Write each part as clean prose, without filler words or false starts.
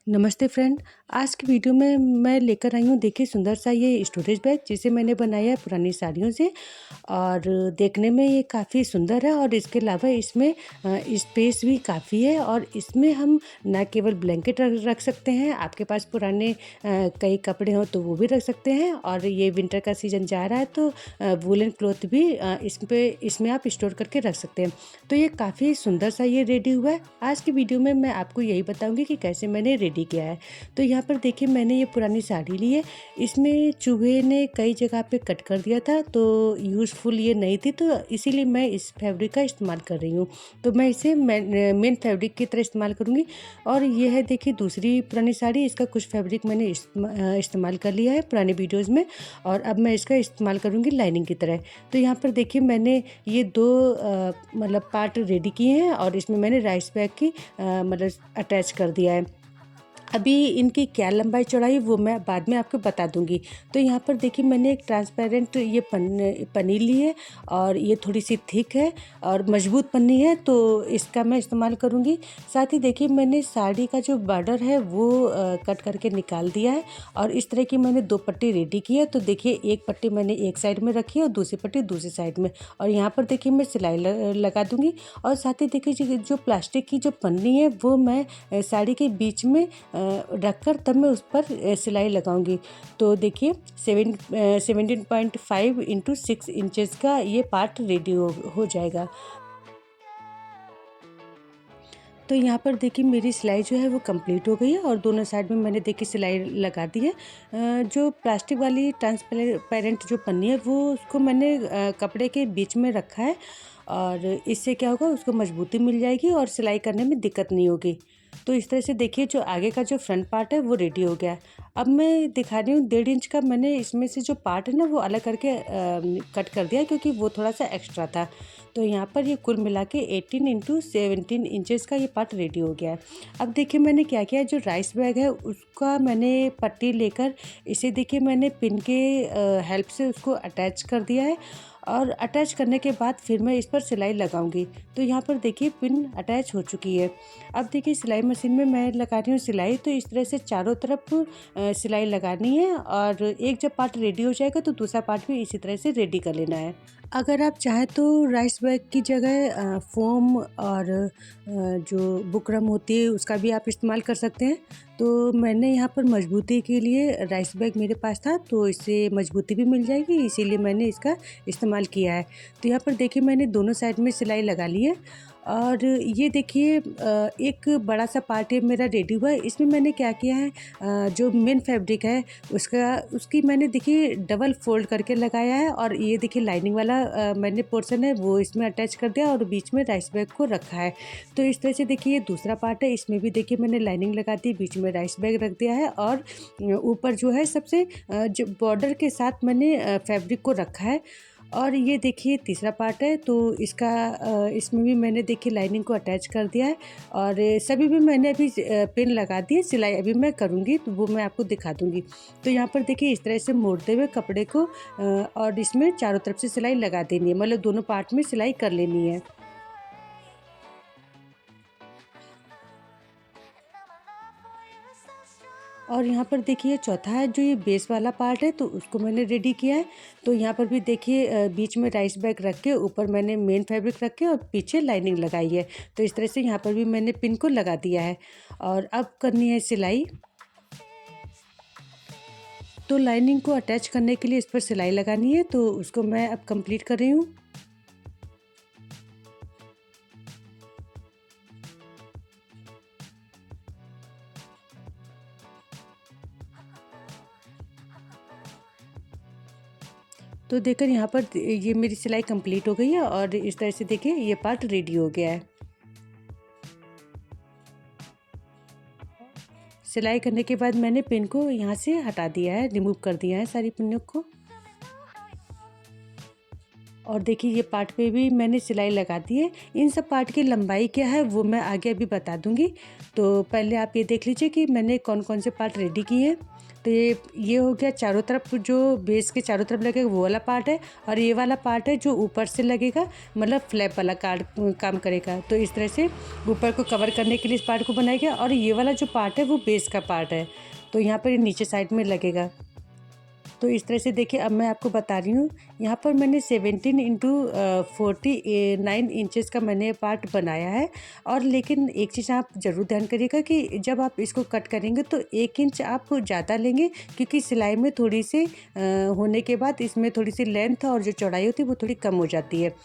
नमस्ते फ्रेंड। आज की वीडियो में मैं लेकर आई हूँ, देखिए सुंदर सा ये स्टोरेज बैग जिसे मैंने बनाया है पुरानी साड़ियों से। और देखने में ये काफ़ी सुंदर है और इसके अलावा इसमें स्पेस भी काफ़ी है। और इसमें हम ना केवल ब्लैंकेट रख सकते हैं, आपके पास पुराने कई कपड़े हों तो वो भी रख सकते हैं। और ये विंटर का सीज़न जा रहा है तो वूलन क्लॉथ भी इसमें आप स्टोर करके रख सकते हैं। तो ये काफ़ी सुंदर सा ये रेडी हुआ है। आज की वीडियो में मैं आपको यही बताऊंगी कि कैसे मैंने रेडी किया है। तो यहाँ पर देखिए, मैंने ये पुरानी साड़ी ली है। इसमें चूहे ने कई जगह पे कट कर दिया था, तो यूज़फुल ये नहीं थी, तो इसीलिए मैं इस फैब्रिक का इस्तेमाल कर रही हूँ। तो मैं इसे मेन फैब्रिक की तरह इस्तेमाल करूँगी। और ये है देखिए दूसरी पुरानी साड़ी, इसका कुछ फैब्रिक मैंने इस्तेमाल कर लिया है पुरानी वीडियोज़ में, और अब मैं इसका इस्तेमाल करूँगी लाइनिंग की तरह। तो यहाँ पर देखिए, मैंने ये दो मतलब पार्ट रेडी किए हैं और इसमें मैंने राइस बैग की मतलब अटैच कर दिया है। अभी इनकी क्या लंबाई चौड़ाई वो मैं बाद में आपको बता दूंगी। तो यहाँ पर देखिए, मैंने एक ट्रांसपेरेंट ये पन्नी ली है और ये थोड़ी सी थिक है और मजबूत पन्नी है, तो इसका मैं इस्तेमाल करूँगी। साथ ही देखिए, मैंने साड़ी का जो बॉर्डर है वो कट करके निकाल दिया है और इस तरह की मैंने दो पट्टी रेडी की है। तो देखिए, एक पट्टी मैंने एक साइड में रखी है और दूसरी पट्टी दूसरी साइड में, और यहाँ पर देखिए मैं सिलाई लगा दूँगी। और साथ ही देखिए, जो प्लास्टिक की जो पन्नी है वो मैं साड़ी के बीच में रखकर तब मैं उस पर सिलाई लगाऊंगी। तो देखिए 17.5 इंटू 6 इंचेस का ये पार्ट रेडी हो जाएगा। तो यहाँ पर देखिए, मेरी सिलाई जो है वो कंप्लीट हो गई है और दोनों साइड में मैंने देखिए सिलाई लगा दी है। जो प्लास्टिक वाली ट्रांसपेरेंट जो पन्नी है वो उसको मैंने कपड़े के बीच में रखा है, और इससे क्या होगा, उसको मजबूती मिल जाएगी और सिलाई करने में दिक्कत नहीं होगी। तो इस तरह से देखिए, जो आगे का जो फ्रंट पार्ट है वो रेडी हो गया है। अब मैं दिखा रही हूँ 1.5 इंच का मैंने इसमें से जो पार्ट है ना वो अलग करके कट कर दिया, क्योंकि वो थोड़ा सा एक्स्ट्रा था। तो यहाँ पर ये कुल मिला के 18 इंटू 17 इंचेस का ये पार्ट रेडी हो गया है। अब देखिए, मैंने क्या किया है, जो राइस बैग है उसका मैंने पट्टी लेकर इसे देखिए मैंने पिन के हेल्प से उसको अटैच कर दिया है। और अटैच करने के बाद फिर मैं इस पर सिलाई लगाऊंगी। तो यहाँ पर देखिए पिन अटैच हो चुकी है। अब देखिए, सिलाई मशीन में मैं लगा रही हूँ सिलाई। तो इस तरह से चारों तरफ सिलाई लगानी है, और एक जब पार्ट रेडी हो जाएगा तो दूसरा पार्ट भी इसी तरह से रेडी कर लेना है। अगर आप चाहें तो राइस बैग की जगह फोम और जो बुकरम होती है उसका भी आप इस्तेमाल कर सकते हैं। तो मैंने यहाँ पर मजबूती के लिए, राइस बैग मेरे पास था तो इससे मजबूती भी मिल जाएगी, इसीलिए मैंने इसका इस्तेमाल किया है। तो यहाँ पर देखिए, मैंने दोनों साइड में सिलाई लगा ली है। और ये देखिए, एक बड़ा सा पार्ट है मेरा रेडी हुआ है। इसमें मैंने क्या किया है, जो मेन फैब्रिक है उसकी मैंने देखिए डबल फोल्ड करके लगाया है, और ये देखिए लाइनिंग वाला मैंने पोर्शन है वो इसमें अटैच कर दिया और बीच में राइस बैग को रखा है। तो इस तरह से देखिए, ये दूसरा पार्ट है, इसमें भी देखिए मैंने लाइनिंग लगा दी, बीच में राइस बैग रख दिया है, और ऊपर जो है सबसे जो बॉर्डर के साथ मैंने फैब्रिक को रखा है। और ये देखिए तीसरा पार्ट है, तो इसमें भी मैंने देखिए लाइनिंग को अटैच कर दिया है। और सभी भी मैंने अभी पिन लगा दिए, सिलाई अभी मैं करूँगी तो वो मैं आपको दिखा दूँगी। तो यहाँ पर देखिए, इस तरह से मोड़ते हुए कपड़े को और इसमें चारों तरफ से सिलाई लगा देनी है, मतलब दोनों पार्ट में सिलाई कर लेनी है। और यहाँ पर देखिए चौथा है, जो ये बेस वाला पार्ट है तो उसको मैंने रेडी किया है। तो यहाँ पर भी देखिए बीच में राइस बैग रख के ऊपर मैंने मेन फैब्रिक रख के और पीछे लाइनिंग लगाई है। तो इस तरह से यहाँ पर भी मैंने पिन को लगा दिया है, और अब करनी है सिलाई। तो लाइनिंग को अटैच करने के लिए इस पर सिलाई लगानी है, तो उसको मैं अब कंप्लीट कर रही हूँ। तो देखकर यहाँ पर ये मेरी सिलाई कंप्लीट हो गई है, और इस तरह से देखिए ये पार्ट रेडी हो गया है। सिलाई करने के बाद मैंने पिन को यहाँ से हटा दिया है, रिमूव कर दिया है सारी पिनों को। और देखिए ये पार्ट पे भी मैंने सिलाई लगा दी है। इन सब पार्ट की लंबाई क्या है वो मैं आगे अभी बता दूँगी। तो पहले आप ये देख लीजिए कि मैंने कौन-कौन से पार्ट रेडी किए हैं। तो ये हो गया चारों तरफ, जो बेस के चारों तरफ लगेगा वो वाला पार्ट है, और ये वाला पार्ट है जो ऊपर से लगेगा, मतलब फ्लैप वाला काम करेगा। तो इस तरह से ऊपर को कवर करने के लिए इस पार्ट को बनाया गया, और ये वाला जो पार्ट है वो बेस का पार्ट है। तो यहाँ पर ये नीचे साइड में लगेगा। तो इस तरह से देखिए अब मैं आपको बता रही हूँ। यहाँ पर मैंने 17 इंटू 49 इंचेस का मैंने पार्ट बनाया है। और लेकिन एक चीज़ आप ज़रूर ध्यान करिएगा कि जब आप इसको कट करेंगे तो 1 इंच आप ज़्यादा लेंगे, क्योंकि सिलाई में थोड़ी सी होने के बाद इसमें थोड़ी सी लेंथ और जो चौड़ाई होती है वो थोड़ी कम हो जाती है।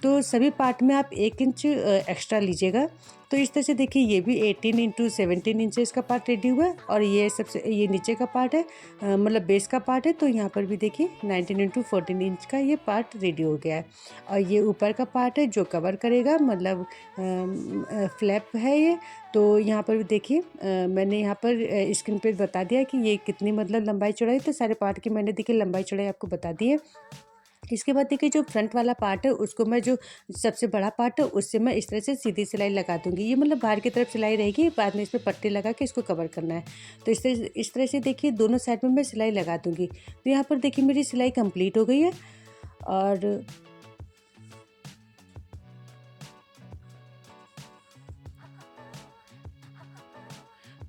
तो सभी पार्ट में आप 1 इंच एक्स्ट्रा लीजिएगा। तो इस तरह से देखिए ये भी 18 इंटू 17 इंचेस का पार्ट रेडी हुआ है, और ये नीचे का पार्ट है, मतलब बेस का पार्ट है। तो यहाँ पर भी देखिए 19 इंटू 14 इंच का ये पार्ट रेडी हो गया है। और ये ऊपर का पार्ट है जो कवर करेगा, मतलब फ्लैप है ये। तो यहाँ पर भी देखिए मैंने यहाँ पर स्क्रीन पे बता दिया कि ये कितनी मतलब लंबाई चौड़ाई, तो सारे पार्ट की मैंने देखिए लंबाई चौड़ाई आपको बता दी है। इसके बाद देखिए जो फ्रंट वाला पार्ट है उसको मैं, जो सबसे बड़ा पार्ट है उससे मैं इस तरह से सीधी सिलाई लगा दूंगी। ये मतलब बाहर की तरफ सिलाई रहेगी, बाद में इसमें पट्टी लगा के इसको कवर करना है। तो इस तरह से देखिए दोनों साइड में मैं सिलाई लगा दूंगी। तो यहाँ पर देखिए मेरी सिलाई कंप्लीट हो गई है। और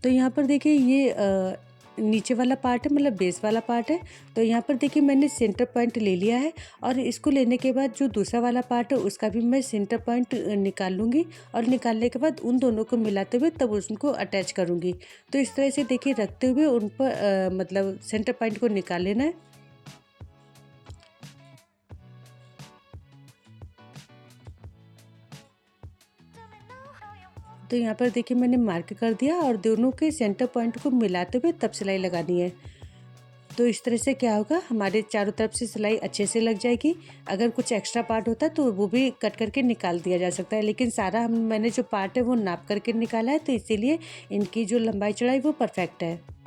तो यहाँ पर देखिए ये नीचे वाला पार्ट है, मतलब बेस वाला पार्ट है। तो यहाँ पर देखिए मैंने सेंटर पॉइंट ले लिया है, और इसको लेने के बाद जो दूसरा वाला पार्ट है उसका भी मैं सेंटर पॉइंट निकाल लूँगी, और निकालने के बाद उन दोनों को मिलाते हुए तब उनको अटैच करूँगी। तो इस तरह से देखिए रखते हुए उन पर मतलब सेंटर पॉइंट को निकाल लेना है। तो यहाँ पर देखिए मैंने मार्क कर दिया, और दोनों के सेंटर पॉइंट को मिलाते हुए तब सिलाई लगानी है। तो इस तरह से क्या होगा, हमारे चारों तरफ से सिलाई अच्छे से लग जाएगी। अगर कुछ एक्स्ट्रा पार्ट होता है तो वो भी कट करके निकाल दिया जा सकता है, लेकिन सारा मैंने जो पार्ट है वो नाप करके निकाला है, तो इसीलिए इनकी जो लंबाई चौड़ाई वो परफेक्ट है।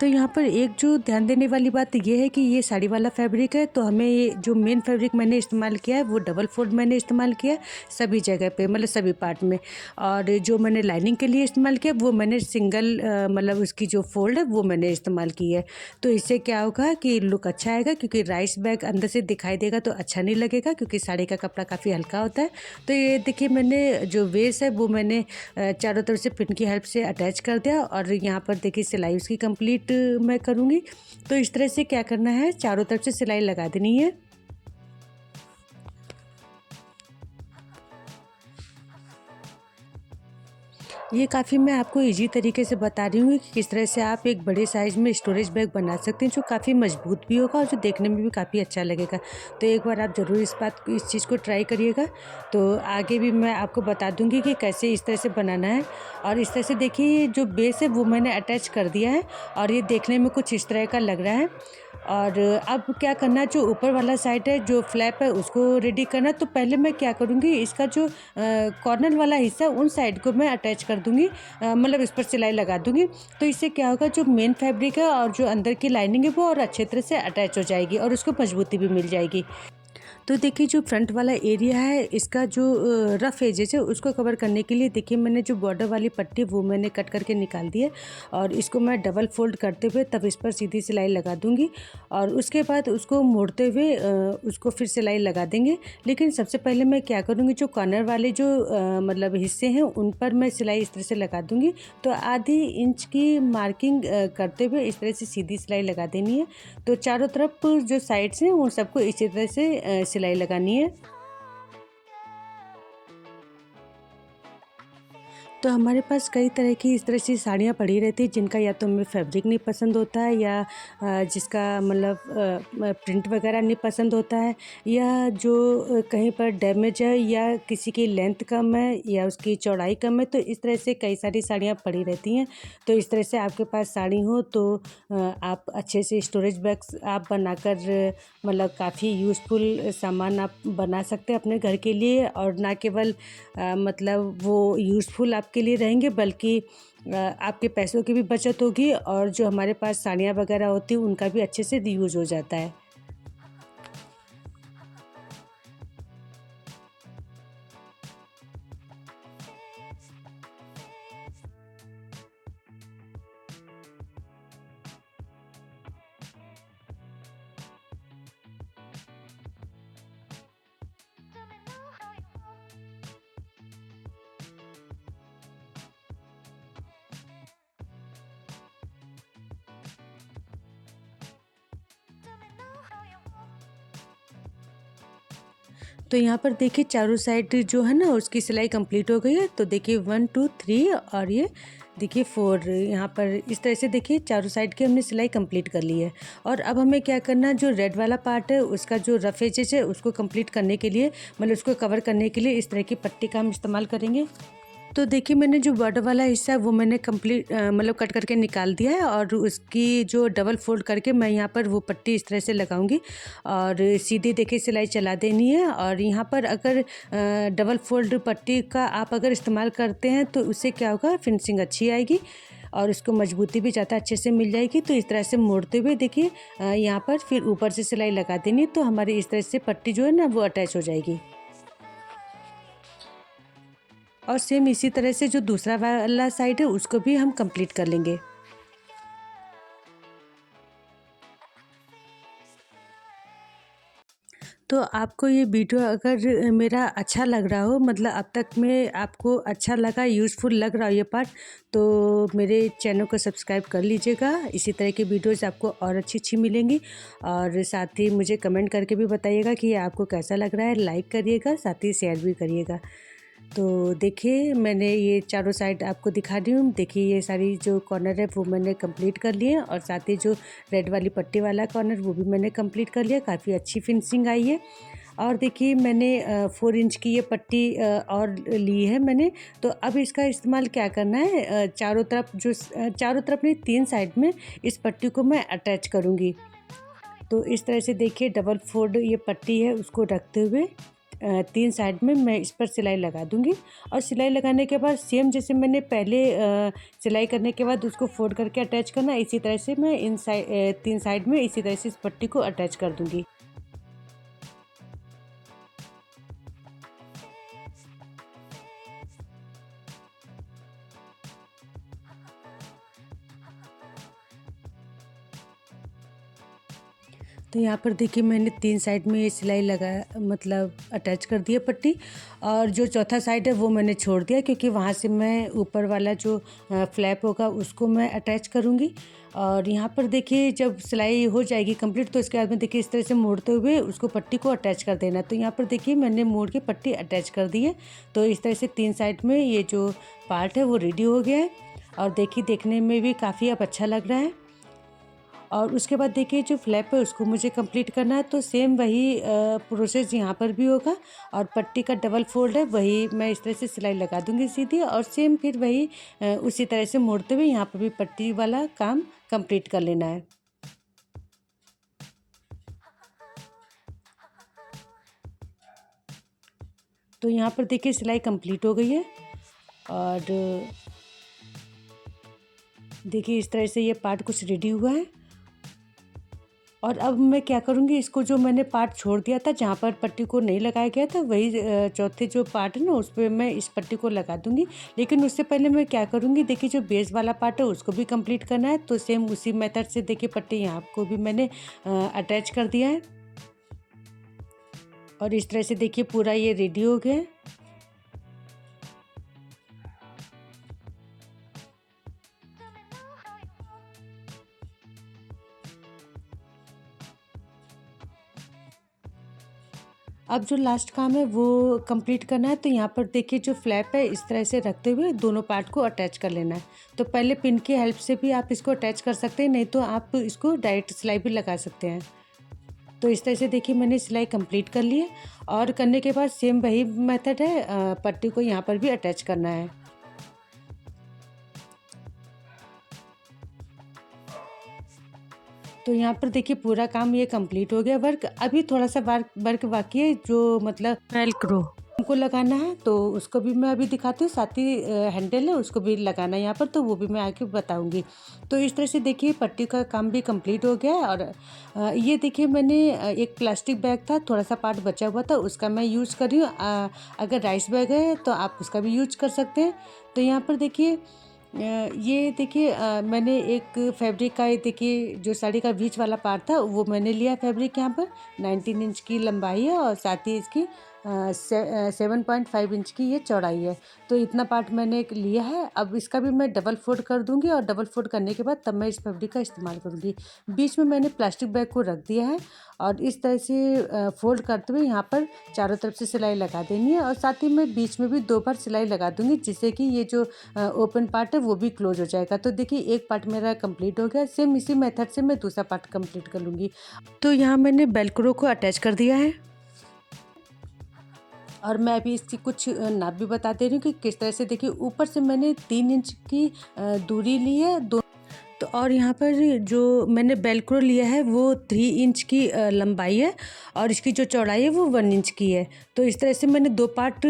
तो यहाँ पर एक जो ध्यान देने वाली बात ये है कि ये साड़ी वाला फैब्रिक है, तो हमें ये जो मेन फैब्रिक मैंने इस्तेमाल किया है वो डबल फोल्ड मैंने इस्तेमाल किया है सभी जगह पे, मतलब सभी पार्ट में। और जो मैंने लाइनिंग के लिए इस्तेमाल किया वो मैंने सिंगल मतलब उसकी जो फोल्ड है वो मैंने इस्तेमाल की है। तो इससे क्या होगा कि लुक अच्छा आएगा, क्योंकि राइस बैग अंदर से दिखाई देगा तो अच्छा नहीं लगेगा, क्योंकि साड़ी का कपड़ा काफ़ी हल्का होता है। तो ये देखिए मैंने जो वेस्ट है वो मैंने चारों तरफ से पिन की हेल्प से अटैच कर दिया, और यहाँ पर देखिए सिलाई उसकी कंप्लीट मैं करूँगी। तो इस तरह से क्या करना है, चारों तरफ से सिलाई लगा देनी है। ये काफ़ी मैं आपको ईज़ी तरीके से बता रही हूँ कि किस तरह से आप एक बड़े साइज़ में स्टोरेज बैग बना सकते हैं, जो काफ़ी मजबूत भी होगा और जो देखने में भी काफ़ी अच्छा लगेगा। तो एक बार आप ज़रूर इस चीज़ को ट्राई करिएगा। तो आगे भी मैं आपको बता दूँगी कि कैसे इस तरह से बनाना है। और इस तरह से देखिए ये जो बेस है वो मैंने अटैच कर दिया है, और ये देखने में कुछ इस तरह का लग रहा है। और अब क्या करना है, जो ऊपर वाला साइड है, जो फ्लैप है उसको रेडी करना है। तो पहले मैं क्या करूँगी, इसका जो कॉर्नर वाला हिस्सा उन साइड को मैं अटैच कर दूँगी, मतलब इस पर सिलाई लगा दूँगी। तो इससे क्या होगा, जो मेन फैब्रिक है और जो अंदर की लाइनिंग है वो और अच्छे तरह से अटैच हो जाएगी, और उसको मजबूती भी मिल जाएगी। तो देखिए जो फ्रंट वाला एरिया है इसका जो रफ़ एजेस है उसको कवर करने के लिए देखिए मैंने जो बॉर्डर वाली पट्टी वो मैंने कट करके निकाल दी है, और इसको मैं डबल फोल्ड करते हुए तब इस पर सीधी सिलाई लगा दूंगी, और उसके बाद उसको मोड़ते हुए उसको फिर सिलाई लगा देंगे। लेकिन सबसे पहले मैं क्या करूँगी, जो कॉर्नर वाले जो मतलब हिस्से हैं उन पर मैं सिलाई इस तरह से लगा दूँगी। तो आधी इंच की मार्किंग करते हुए इस तरह से सीधी सिलाई लगा देनी है। तो चारों तरफ जो साइड्स हैं उन सबको इसी तरह से सिलाई लगानी है। तो हमारे पास कई तरह की इस तरह से साड़ियाँ पड़ी रहती हैं जिनका या तो हमें फैब्रिक नहीं पसंद होता है या जिसका मतलब प्रिंट वगैरह नहीं पसंद होता है या जो कहीं पर डैमेज है या किसी की लेंथ कम है या उसकी चौड़ाई कम है, तो इस तरह से कई सारी साड़ियाँ पड़ी रहती हैं। तो इस तरह से आपके पास साड़ी हो तो आप अच्छे से स्टोरेज बैग्स आप बनाकर मतलब काफ़ी यूज़फुल सामान आप बना सकते हैं अपने घर के लिए, और ना केवल मतलब वो यूज़फुल आपके लिए रहेंगे बल्कि आपके पैसों की भी बचत होगी और जो हमारे पास साड़ियाँ वगैरह होती हैं उनका भी अच्छे से रीयूज़ हो जाता है। तो यहाँ पर देखिए चारों साइड जो है ना उसकी सिलाई कंप्लीट हो गई है। तो देखिए 1 2 3 और ये देखिए 4 यहाँ पर इस तरह से देखिए चारों साइड की हमने सिलाई कंप्लीट कर ली है। और अब हमें क्या करना है, जो रेड वाला पार्ट है उसका जो रफ एजेस है उसको कंप्लीट करने के लिए मतलब उसको कवर करने के लिए इस तरह की पट्टी का हम इस्तेमाल करेंगे। तो देखिए मैंने जो बॉर्डर वाला हिस्सा है वो मैंने कंप्लीट मतलब कट करके निकाल दिया है और उसकी जो डबल फोल्ड करके मैं यहाँ पर वो पट्टी इस तरह से लगाऊंगी और सीधी देखिए सिलाई चला देनी है। और यहाँ पर अगर डबल फोल्ड पट्टी का आप अगर इस्तेमाल करते हैं तो उससे क्या होगा, फिनिशिंग अच्छी आएगी और उसको मजबूती भी ज़्यादा अच्छे से मिल जाएगी। तो इस तरह से मोड़ते हुए देखिए यहाँ पर फिर ऊपर से सिलाई लगा देनी, तो हमारी इस तरह से पट्टी जो है ना वो अटैच हो जाएगी। और सेम इसी तरह से जो दूसरा वाला साइड है उसको भी हम कंप्लीट कर लेंगे। तो आपको ये वीडियो अगर मेरा अच्छा लग रहा हो, मतलब अब तक में आपको अच्छा लगा, यूज़फुल लग रहा हो ये पार्ट, तो मेरे चैनल को सब्सक्राइब कर लीजिएगा। इसी तरह की वीडियोस आपको और अच्छी मिलेंगी। और साथ ही मुझे कमेंट करके भी बताइएगा कि ये आपको कैसा लग रहा है। लाइक करिएगा, साथ ही शेयर भी करिएगा। तो देखिए मैंने ये चारों साइड आपको दिखा दी हूँ। देखिए ये सारी जो कॉर्नर है वो मैंने कंप्लीट कर लिए हैं और साथ ही जो रेड वाली पट्टी वाला कॉर्नर वो भी मैंने कंप्लीट कर लिया। काफ़ी अच्छी फिनिशिंग आई है। और देखिए मैंने 4 इंच की ये पट्टी और ली है मैंने। तो अब इसका इस्तेमाल क्या करना है, चारों तरफ चारों तरफ नहीं, 3 साइड में इस पट्टी को मैं अटैच करूँगी। तो इस तरह से देखिए डबल फोल्ड ये पट्टी है उसको रखते हुए 3 साइड में मैं इस पर सिलाई लगा दूँगी। और सिलाई लगाने के बाद सेम जैसे मैंने पहले सिलाई करने के बाद उसको फोल्ड करके अटैच करना, इसी तरह से मैं 3 साइड में इसी तरह से इस पट्टी को अटैच कर दूँगी। तो यहाँ पर देखिए मैंने 3 साइड में ये सिलाई लगा मतलब अटैच कर दिया पट्टी। और जो चौथा साइड है वो मैंने छोड़ दिया क्योंकि वहाँ से मैं ऊपर वाला जो फ्लैप होगा उसको मैं अटैच करूँगी। और यहाँ पर देखिए जब सिलाई हो जाएगी कंप्लीट तो इसके बाद में देखिए इस तरह से मोड़ते हुए उसको पट्टी को अटैच कर देना। तो यहाँ पर देखिए मैंने मोड़ के पट्टी अटैच कर दी है। तो इस तरह से 3 साइड में ये जो पार्ट है वो रेडी हो गया है। और देखिए देखने में भी काफ़ी अब अच्छा लग रहा है। और उसके बाद देखिए जो फ्लैप है उसको मुझे कंप्लीट करना है। तो सेम वही प्रोसेस यहाँ पर भी होगा। और पट्टी का डबल फोल्ड है वही मैं इस तरह से सिलाई लगा दूँगी सीधी, और सेम फिर वही उसी तरह से मोड़ते हुए यहाँ पर भी पट्टी वाला काम कंप्लीट कर लेना है। तो यहाँ पर देखिए सिलाई कंप्लीट हो गई है। और देखिए इस तरह से ये पार्ट कुछ रेडी हुआ है। और अब मैं क्या करूँगी, इसको जो मैंने पार्ट छोड़ दिया था जहाँ पर पट्टी को नहीं लगाया गया था वही चौथे जो पार्ट है ना उस पे मैं इस पट्टी को लगा दूँगी। लेकिन उससे पहले मैं क्या करूँगी, देखिए जो बेस वाला पार्ट है उसको भी कंप्लीट करना है। तो सेम उसी मेथड से देखिए पट्टी यहाँ को भी मैंने अटैच कर दिया है। और इस तरह से देखिए पूरा ये रेडी हो गया है। अब जो लास्ट काम है वो कंप्लीट करना है। तो यहाँ पर देखिए जो फ्लैप है इस तरह से रखते हुए दोनों पार्ट को अटैच कर लेना है। तो पहले पिन की हेल्प से भी आप इसको अटैच कर सकते हैं, नहीं तो आप इसको डायरेक्ट सिलाई भी लगा सकते हैं। तो इस तरह से देखिए मैंने सिलाई कंप्लीट कर ली है और करने के बाद सेम वही मेथड है, पट्टी को यहाँ पर भी अटैच करना है। तो यहाँ पर देखिए पूरा काम ये कंप्लीट हो गया। वर्क अभी थोड़ा सा वर्क बाकी है, जो मतलब वेलक्रो को लगाना है, तो उसको भी मैं अभी दिखाती हूँ। साथ ही हैंडल है उसको भी लगाना है यहाँ पर, तो वो भी मैं आके बताऊँगी। तो इस तरह से देखिए पट्टी का काम भी कंप्लीट हो गया है। और ये देखिए मैंने एक प्लास्टिक बैग था, थोड़ा सा पार्ट बचा हुआ था, उसका मैं यूज़ कर रही हूँ। अगर राइस बैग है तो आप उसका भी यूज कर सकते हैं। तो यहाँ पर देखिए ये देखिए मैंने एक फैब्रिक का, ये देखिए जो साड़ी का बीच वाला पार्ट था वो मैंने लिया फैब्रिक। यहाँ पर 19 इंच की लंबाई है और साथ ही इसकी 7.5 इंच की ये चौड़ाई है। तो इतना पार्ट मैंने एक लिया है। अब इसका भी मैं डबल फोल्ड कर दूंगी और डबल फोल्ड करने के बाद तब मैं इस फैब्रिक का इस्तेमाल करूंगी। बीच में मैंने प्लास्टिक बैग को रख दिया है और इस तरह से फोल्ड करते हुए यहाँ पर चारों तरफ से सिलाई लगा देनी है। और साथ ही मैं बीच में भी 2 बार सिलाई लगा दूंगी, जिससे कि ये जो ओपन पार्ट है वो भी क्लोज हो जाएगा। तो देखिए एक पार्ट मेरा कंप्लीट हो गया। सेम इसी मेथड से मैं दूसरा पार्ट कंप्लीट कर लूँगी। तो यहाँ मैंने बेल्क्रो को अटैच कर दिया है और मैं अभी इसकी कुछ नाप भी बता दे रही हूँ कि किस तरह से। देखिए ऊपर से मैंने 3 इंच की दूरी ली है तो और यहाँ पर जो मैंने बेल्क्रो लिया है वो 3 इंच की लंबाई है और इसकी जो चौड़ाई है वो 1 इंच की है। तो इस तरह से मैंने 2 पार्ट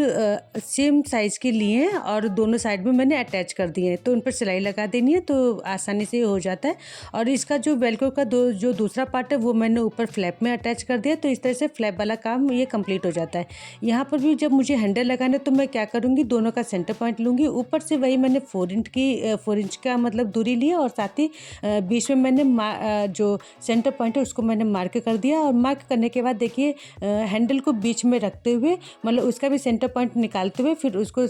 सेम साइज़ के लिए हैं और दोनों साइड में मैंने अटैच कर दिए हैं। तो उन पर सिलाई लगा देनी है, तो आसानी से हो जाता है। और इसका जो बेल्क्रो का जो दूसरा पार्ट है वो मैंने ऊपर फ्लैप में अटैच कर दिया। तो इस तरह से फ्लैप वाला काम ये कंप्लीट हो जाता है। यहाँ पर भी जब मुझे हैंडल लगाना है तो मैं क्या करूँगी, दोनों का सेंटर पॉइंट लूँगी। ऊपर से वही मैंने 4 इंच का मतलब दूरी लिया और साथ ही बीच में मैंने जो सेंटर पॉइंट है उसको मैंने मार्क कर दिया। और मार्क करने के बाद देखिए हैंडल को बीच में रखते हुए, मतलब उसका भी सेंटर पॉइंट निकालते हुए, फिर उसको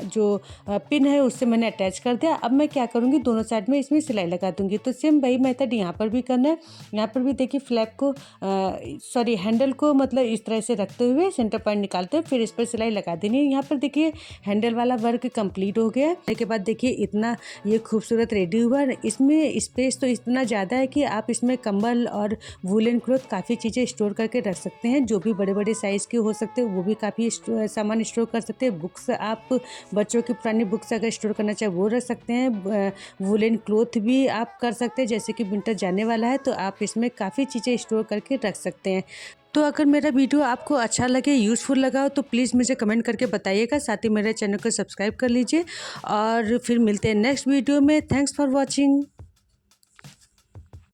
जो पिन है उससे मैंने अटैच कर दिया। अब मैं क्या करूँगी, दोनों साइड में इसमें सिलाई लगा दूँगी। तो सेम वही मेथड यहाँ पर भी करना है। यहाँ पर भी देखिए फ्लैप को हैंडल को मतलब इस तरह से रखते हुए सेंटर पॉइंट निकालते हुए फिर इस पर सिलाई लगा देनी है। यहाँ पर देखिए हैंडल वाला वर्क कंप्लीट हो गया है। उसके बाद देखिए इतना ये खूबसूरत रेडी हुआ। इसमें स्पेस तो इतना ज़्यादा है कि आप इसमें कंबल और वूलन क्लॉथ काफ़ी चीज़ें स्टोर करके रख सकते हैं। जो भी बड़े बड़े साइज़ के हो सकते हैं वो भी काफ़ी सामान स्टोर कर सकते हैं। बुक्स, आप बच्चों की पुरानी बुक्स अगर स्टोर करना चाहे वो रख सकते हैं। वूलन क्लॉथ भी आप कर सकते हैं, जैसे कि विंटर जाने वाला है तो आप इसमें काफ़ी चीज़ें स्टोर करके रख सकते हैं। तो अगर मेरा वीडियो आपको अच्छा लगे, यूज़फुल लगा हो तो प्लीज़ मुझे कमेंट करके बताइएगा। साथ ही मेरे चैनल को सब्सक्राइब कर लीजिए और फिर मिलते हैं नेक्स्ट वीडियो में। Thanks for watching.